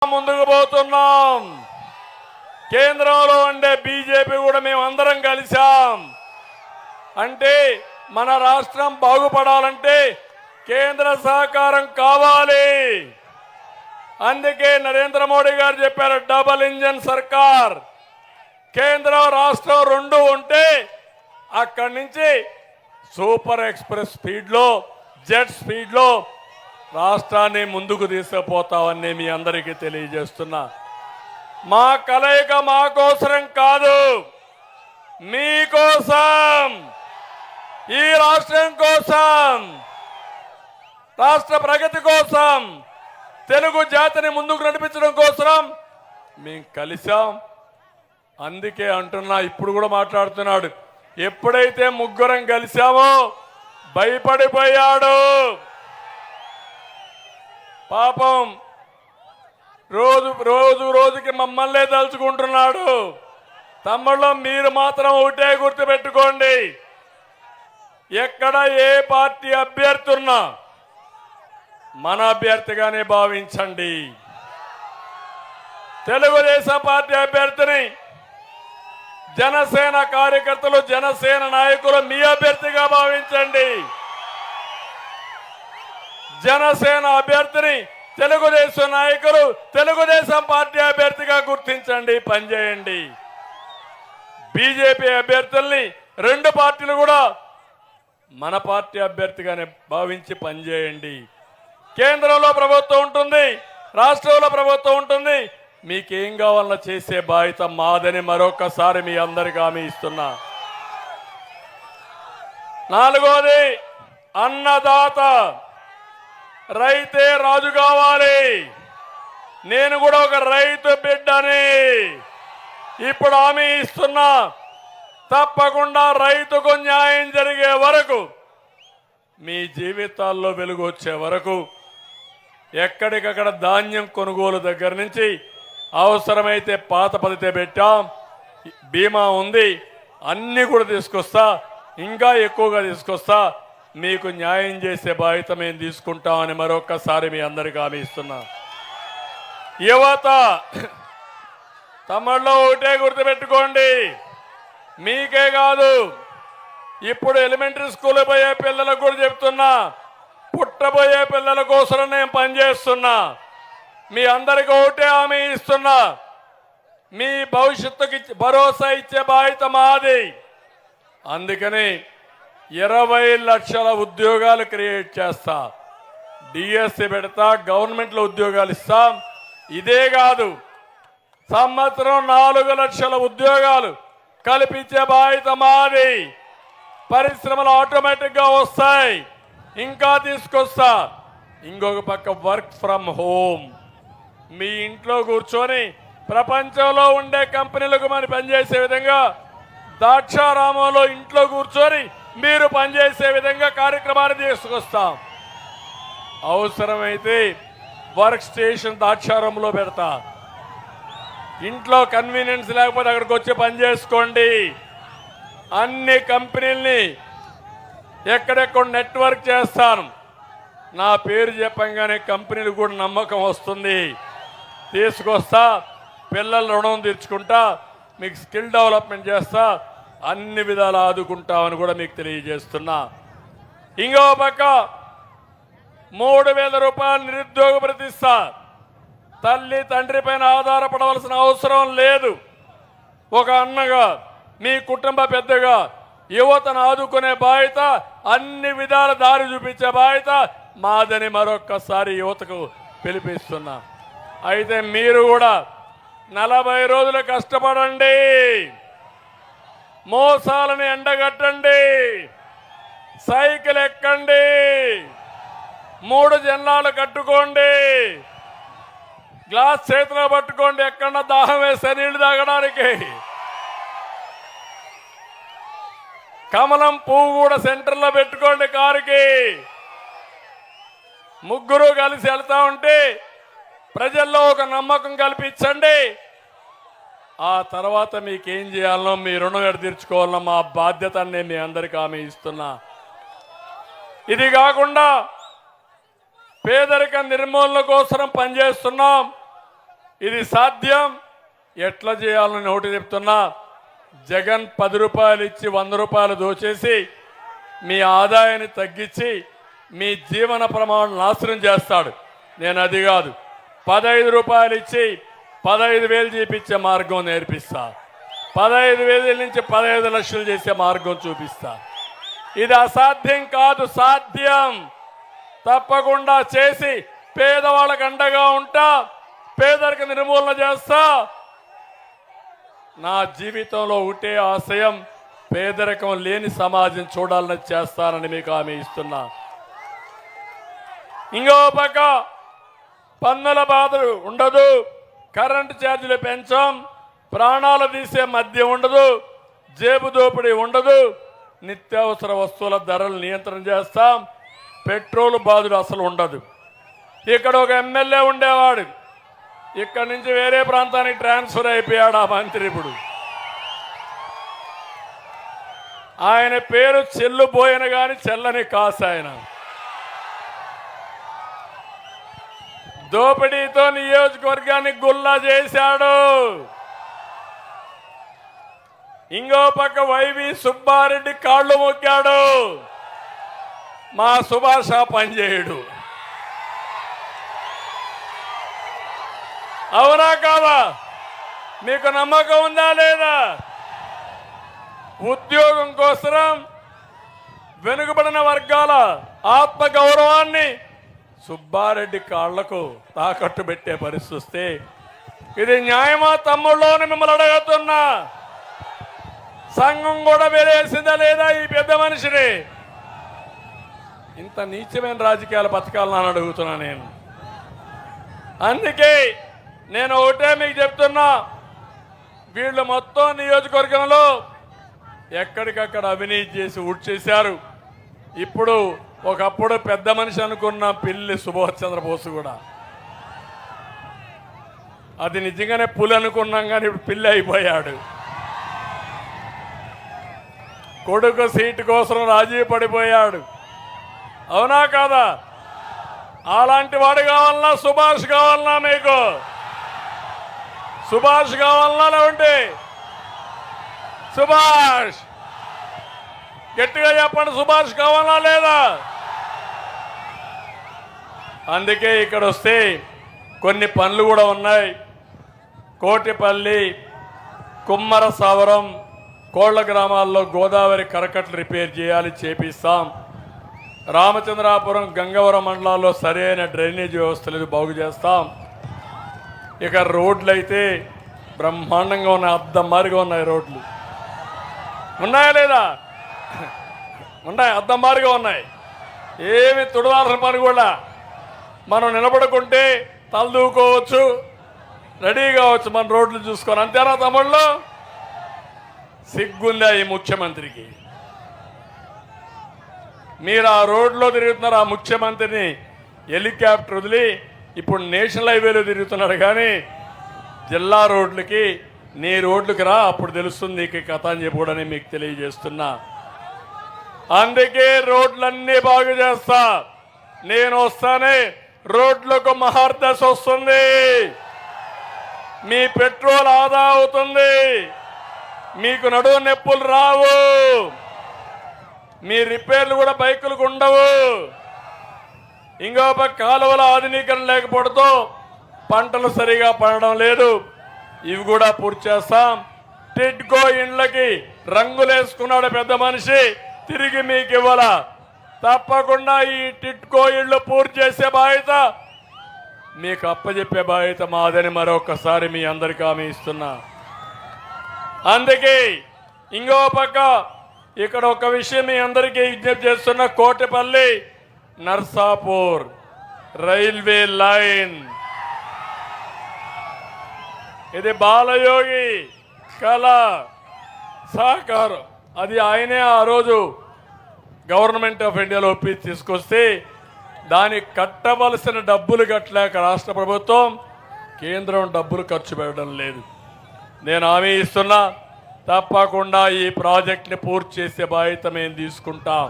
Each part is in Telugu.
ముందుకు పోతున్నాం. కేంద్రంలో ఉండే బీజేపీ కూడా మేము అందరం కలిసాం. అంటే మన రాష్ట్రం బాగుపడాలంటే కేంద్ర సహకారం కావాలి. అందుకే నరేంద్ర మోడీ గారు చెప్పారు, డబుల్ ఇంజన్ సర్కార్. కేంద్రం రాష్ట్రం రెండు ఉంటే అక్కడి నుంచి సూపర్ ఎక్స్ప్రెస్ స్పీడ్లో, జెట్ స్పీడ్లో రాష్ట్రాన్ని ముందుకు తీసుకుపోతామని మీ అందరికీ తెలియజేస్తున్నా. మా కలయిక మా కోసరం కాదు, మీకోసం, ఈ రాష్ట్రం కోసం, రాష్ట్ర ప్రగతి కోసం, తెలుగు జాతిని ముందుకు నడిపించడం కోసం మేము కలిసాం. అందుకే అంటున్నా, ఇప్పుడు కూడా మాట్లాడుతున్నాడు, ఎప్పుడైతే ముగ్గురం కలిసామో భయపడిపోయాడు. పాపం రోజుకి మమ్మల్నే తలుచుకుంటున్నాడు. తమ్ముళ్ళు, మీరు మాత్రం ఒకటే గుర్తుపెట్టుకోండి, ఎక్కడ ఏ పార్టీ అభ్యర్థి ఉన్నా మన అభ్యర్థిగానే భావించండి. తెలుగుదేశం పార్టీ అభ్యర్థిని జనసేన కార్యకర్తలు, జనసేన నాయకులు మీ అభ్యర్థిగా భావించండి. జనసేన అభ్యర్థిని తెలుగుదేశం నాయకులు, తెలుగుదేశం పార్టీ అభ్యర్థిగా గుర్తించండి, పనిచేయండి. బీజేపీ అభ్యర్థుల్ని రెండు పార్టీలు కూడా మన పార్టీ అభ్యర్థిగానే భావించి పనిచేయండి. కేంద్రంలో ప్రభుత్వం ఉంటుంది, రాష్ట్రంలో ప్రభుత్వం ఉంటుంది, మీకేం కావాలన్నా చేసే బాధ్యత మాదని మరొకసారి మీ అందరికీ హామీ ఇస్తున్నా. నాలుగోది, అన్నదాత, రైతే రాజు కావాలి. నేను కూడా ఒక రైతు బిడ్డని ఇప్పుడు హామీ ఇస్తున్నా. తప్పకుండా రైతుకు న్యాయం జరిగే వరకు, మీ జీవితాల్లో వెలుగు వచ్చే వరకు ఎక్కడికక్కడ ధాన్యం కొనుగోలు దగ్గర నుంచి అవసరమైతే పాత పద్ధతి పెట్టాం, బీమా ఉంది, అన్నీ కూడా తీసుకొస్తా, ఇంకా ఎక్కువగా తీసుకొస్తా. మీకు న్యాయం చేసే బాధ్యత మేము తీసుకుంటామని మరొక్కసారి మీ అందరికీ హామీ ఇస్తున్నా. యువత, తమలో ఒకటే గుర్తుపెట్టుకోండి, మీకే కాదు, ఇప్పుడు ఎలిమెంటరీ స్కూల్ పోయే పిల్లలకు కూడా చెప్తున్నా, పుట్టబోయే పిల్లల కోసం నేను పనిచేస్తున్నా. మీ అందరికీ ఒకటే హామీ ఇస్తున్నా, మీ భవిష్యత్తుకి భరోసా ఇచ్చే బాధ్యత మాది. అందుకని 20 లక్షల ఉద్యోగాలు క్రియేట్ చేస్తా, డిఎస్సి పెడతా, గవర్నమెంట్లో ఉద్యోగాలు ఇస్తాం. ఇదే కాదు, సంవత్సరం 4 లక్షల ఉద్యోగాలు కల్పించే బాధ్యత మాది. పరిశ్రమలు ఆటోమేటిక్గా వస్తాయి, ఇంకా తీసుకొస్తా. ఇంకొక పక్క వర్క్ ఫ్రమ్ హోమ్, మీ ఇంట్లో కూర్చొని ప్రపంచంలో ఉండే కంపెనీలకు మనం పనిచేసే విధంగా, ద్రాక్షారామంలో ఇంట్లో కూర్చొని మీరు పనిచేసే విధంగా కార్యక్రమాన్ని తీసుకొస్తాం. అవసరమైతే వర్క్ స్టేషన్ ద్రాక్షారామంలో పెడతా. ఇంట్లో కన్వీనియన్స్ లేకపోతే అక్కడికి వచ్చి పనిచేసుకోండి. అన్ని కంపెనీల్ని ఎక్కడెక్కడ నెట్వర్క్ చేస్తాను. నా పేరు చెప్పంగానే కంపెనీలు కూడా నమ్మకం వస్తుంది. తీసుకొస్తా, పిల్లల రుణం తీర్చుకుంటా, మీకు స్కిల్ డెవలప్మెంట్ చేస్తా, అన్ని విధాలు ఆదుకుంటామని కూడా మీకు తెలియజేస్తున్నా. ఇంకో పక్క 3000 రూపాయలు నిరుద్యోగ భృతిస్తా. తల్లి తండ్రి పైన ఆధారపడవలసిన అవసరం లేదు. ఒక అన్నగా, మీ కుటుంబ పెద్దగా యువతను ఆదుకునే బాధ్యత, అన్ని విధాల దారి చూపించే బాధ్యత మాదని మరొక్కసారి యువతకు పిలిపిస్తున్నా. అయితే మీరు కూడా 40 రోజులు కష్టపడండి, మోసాలని ఎండగట్టండి, సైకిల్ ఎక్కండి, 3 జెండాలు కట్టుకోండి, గ్లాస్ చేతిలో పట్టుకోండి, ఎక్కడన్నా దాహం వేస్తే నీళ్లు తాగడానికి. కమలం పువ్వు కూడా సెంటర్లో పెట్టుకోండి కారుకి. ముగ్గురు కలిసి వెళ్తా ఉంటే ప్రజల్లో ఒక నమ్మకం కల్పించండి. ఆ తర్వాత మీకేం చేయాలనో, మీ రుణం ఎడ తీర్చుకోవాలనో మా బాధ్యత నేను మీ అందరికీ హామీ ఇస్తున్నా. ఇది కాకుండా పేదరిక నిర్మూలన కోసం పనిచేస్తున్నాం. ఇది సాధ్యం. ఎట్లా చేయాలని ఒకటి చెప్తున్నా, జగన్ 10 రూపాయలు ఇచ్చి 100 రూపాయలు దోచేసి మీ ఆదాయాన్ని తగ్గించి మీ జీవన ప్రమాణం నాశనం చేస్తాడు. నేను అది కాదు, 15 రూపాయలు ఇచ్చి 15,000 చేపించే మార్గం నేర్పిస్తా. 15,000 నుంచి 15 లక్షలు చేసే మార్గం చూపిస్తా. ఇది అసాధ్యం కాదు, సాధ్యం. తప్పకుండా చేసి పేదవాళ్ళకు అండగా ఉంటా, పేదరిక నిర్మూలన చేస్తా. నా జీవితంలో ఒకటే ఆశయం, పేదరికం లేని సమాజం చూడాలని చేస్తానని మీకు హామీ ఇస్తున్నా. ఇంకో పక్క పన్నుల బాధ ఉండదు, కరెంటు ఛార్జీలు పెంచాం, ప్రాణాలు తీసే మద్యం ఉండదు, జేబు దోపిడీ ఉండదు, నిత్యావసర వస్తువుల ధరలు నియంత్రణ చేస్తాం, పెట్రోల్ బాధలు అసలు ఉండదు. ఇక్కడ ఒక ఎమ్మెల్యే ఉండేవాడు, ఇక్కడి నుంచి వేరే ప్రాంతానికి ట్రాన్స్ఫర్ అయిపోయాడు ఆ మంత్రి. ఇప్పుడు ఆయన పేరు చెల్లుబోయన గాని చెల్లని కాసు. ఆయన దోపిడీతో నియోజకవర్గాన్ని గుల్లా చేశాడు. ఇంకో పక్క వైవి సుబ్బారెడ్డి కాళ్ళు మొక్కాడు, మా సుభాష పనిచేయడు. అవునా కాదా? మీకు నమ్మకం ఉందా లేదా? ఉద్యోగం కోసం వెనుకబడిన వర్గాల ఆత్మ గౌరవాన్ని సుబ్బారెడ్డి కాళ్లకు తాకట్టు పెట్టే పరిస్థితి వస్తే ఇది న్యాయమా తమ్ముళ్ళని మిమ్మల్ని అడుగుతున్నా. సంఘం కూడా వేరేసిందా లేదా ఈ పెద్ద మనిషిని? ఇంత నీచమైన రాజకీయాలు బతకాలని అడుగుతున్నా నేను. అందుకే నేను ఒకటే మీకు చెప్తున్నా, వీళ్ళు మొత్తం నియోజకవర్గంలో ఎక్కడికక్కడ అవినీతి చేసి ఊడ్చేశారు. ఇప్పుడు ఒకప్పుడు పెద్ద మనిషి అనుకున్న పిల్లి సుభాష్ చంద్రబోస్ కూడా, అది నిజంగానే పులి అనుకున్నాం కానీ ఇప్పుడు పిల్లి అయిపోయాడు. కొడుకు సీటు కోసం రాజీ పడిపోయాడు. అవునా కాదా? అలాంటి వాడు కావాలన్నా సుభాష్ కావాలన్నా? మీకు సుభాష్ కావాలన్నా? లేవండి సుభాష్ గట్టిగా చెప్పండి, సుభాష్ కావాలా లేదా? అందుకే ఇక్కడ వస్తే కొన్ని పనులు కూడా ఉన్నాయి. కోటిపల్లి, కుమ్మర సవరం, కోళ్ల గ్రామాల్లో గోదావరి కరకట్లు రిపేర్ చేయాలి, చేపిస్తాం. రామచంద్రాపురం, గంగవరం మండలాల్లో సరైన డ్రైనేజ్ వ్యవస్థ లేదు, బాగు చేస్తాం. ఇక రోడ్లు అయితే బ్రహ్మాండంగా ఉన్నాయి, అద్దం మారిగా ఉన్నాయి. రోడ్లు ఉన్నాయా లేదా? ఉన్నాయి, అద్దం మారిగా ఉన్నాయి. ఏమి తుడవాల్సిన పని కూడా, మనం నిలబడుకుంటే తలదూకోవచ్చు, రెడీ కావచ్చు మన రోడ్లు చూసుకొని. అంతేనా తమ్ముళ్ళు? సిగ్గుందా ఈ ముఖ్యమంత్రికి? మీరు ఆ రోడ్లో తిరుగుతున్నారు, ఆ ముఖ్యమంత్రిని హెలికాప్టర్ వదిలి ఇప్పుడు నేషనల్ హైవేలో తిరుగుతున్నాడు. కానీ జిల్లా రోడ్లకి, నీ రోడ్లకు రా, అప్పుడు తెలుస్తుంది నీకు కథ అని చెప్పి మీకు తెలియజేస్తున్నా. అందుకే రోడ్లన్నీ బాగు చేస్తా. నేను వస్తానే రోడ్లకు మహర్దశ వస్తుంది, మీ పెట్రోల్ ఆదా అవుతుంది, మీకు నడువు నొప్పులు రావు, మీ రిపేర్లు కూడా బైకులకు ఉండవు. ఇంకో పక్క కాలువల ఆధునీకరణ లేకపోవడంతో పంటలు సరిగా పండడం లేదు, ఇవి కూడా పూర్తి చేస్తాం. టిడ్కో ఇండ్లకి రంగులేసుకున్నాడు పెద్ద మనిషి, తిరిగి మీకు ఇవ్వాల. తప్పకుండా ఈ టిడ్కో ఇళ్లు పూర్తి చేసే బాధ్యత మీకు అప్పచెప్పే బాధ్యత మాదని మరొకసారి మీ అందరికీ హామీ ఇస్తున్నా. అందుకే ఇంకో పక్క ఇక్కడ ఒక విషయం మీ అందరికీ విజ్ఞప్తి చేస్తున్న, కోటిపల్లి నర్సాపూర్ రైల్వే లైన్, ఇది బాలయోగి కళ సహకారం. అది ఆయనే ఆ రోజు గవర్నమెంట్ ఆఫ్ ఇండియాలో ఒప్పి తీసుకొస్తే దానికి కట్టవలసిన డబ్బులు కట్టలేక రాష్ట్ర ప్రభుత్వం, కేంద్రం డబ్బులు ఖర్చు పెట్టడం లేదు. నేను హామీ ఇస్తున్నా, తప్పకుండా ఈ ప్రాజెక్ట్ని పూర్తి చేసే బాధ్యత మేము తీసుకుంటాం.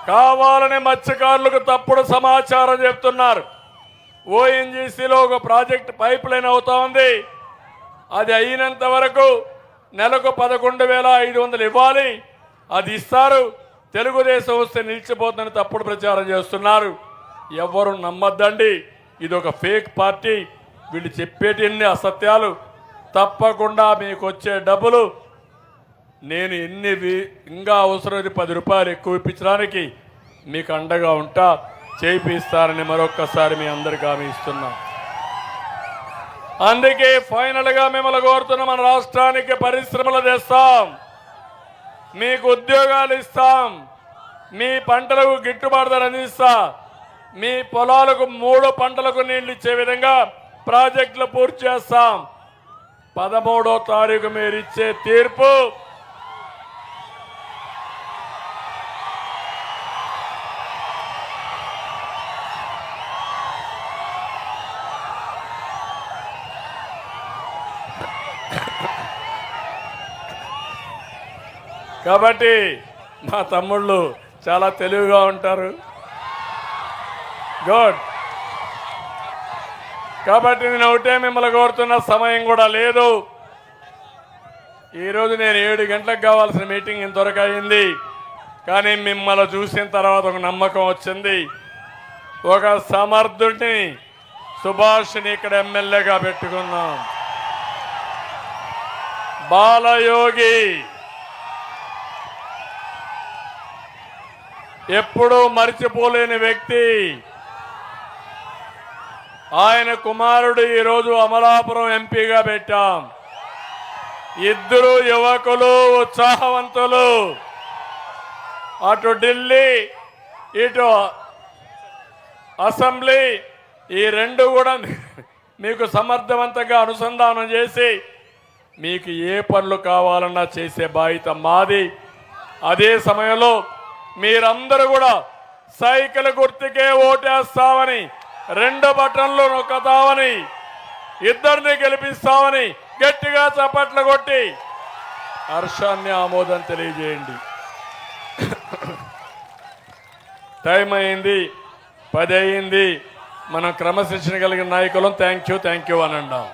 కావాలని మత్స్యకారులకు తప్పుడు సమాచారం చెప్తున్నారు. ఓఎన్జీసీలో ఒక ప్రాజెక్ట్ పైప్ లైన్ అవుతా ఉంది. అది అయినంత వరకు నెలకు 11,500 ఇవ్వాలి. అది ఇస్తారు. తెలుగుదేశం వస్తే నిలిచిపోతుందని తప్పుడు ప్రచారం చేస్తున్నారు. ఎవరు నమ్మద్దండి. ఇది ఒక ఫేక్ పార్టీ. వీళ్ళు చెప్పేటిన్ని అసత్యాలు. తప్పకుండా మీకు వచ్చే డబ్బులు నేను ఇంకా అవసరం 10 రూపాయలు ఎక్కువ ఇప్పించడానికి మీకు అండగా ఉంటా, చేయిస్తారని మరొక్కసారి మీ అందరికీ హామీ ఇస్తున్నా. అందుకే ఫైనల్గా మిమ్మల్ని కోరుతున్న మన రాష్ట్రానికి పరిశ్రమలు తెస్తాం, మీకు ఉద్యోగాలు ఇస్తాం, మీ పంటలకు గిట్టుబాటు ధర అందిస్తా, మీ పొలాలకు 3 పంటలకు నీళ్లు ఇచ్చే విధంగా ప్రాజెక్టులు పూర్తి చేస్తాం. 13వ తారీఖు మీరు ఇచ్చే తీర్పు కాబట్టి మా తమ్ముళ్ళు చాలా తెలివిగా ఉంటారు. గుడ్. కాబట్టి నేను ఒకటే మిమ్మల్ని కోరుతున్న సమయం కూడా లేదు. ఈరోజు నేను 7 గంటలకు కావాల్సిన మీటింగ్ ఇంతవరకు అయింది. కానీ మిమ్మల్ని చూసిన తర్వాత ఒక నమ్మకం వచ్చింది. ఒక సమర్థుడిని సుభాష్ని ఇక్కడ ఎమ్మెల్యేగా పెట్టుకున్నాం. బాలయోగి ఎప్పుడూ మర్చిపోలేని వ్యక్తి. ఆయన కుమారుడు ఈరోజు అమలాపురం ఎంపీగా పెట్టాం. ఇద్దరు యువకులు, ఉత్సాహవంతులు. అటు ఢిల్లీ ఇటు అసెంబ్లీ ఈ 2 కూడా మీకు సమర్థవంతంగా అనుసంధానం చేసి మీకు ఏ పనులు కావాలన్నా చేసే బాధ్యత మాది. అదే సమయంలో మీరందరూ కూడా సైకిల్ గుర్తుకే ఓటేస్తామని, 2 బటన్లు నొక్కుతామని, ఇద్దరిని గెలిపిస్తామని గట్టిగా చప్పట్లు కొట్టి హర్షాన్ని ఆమోదం తెలియజేయండి. టైం అయింది, 10 అయింది. మనం క్రమశిక్షణ కలిగిన నాయకులం. థ్యాంక్ యూ అని అంటాం.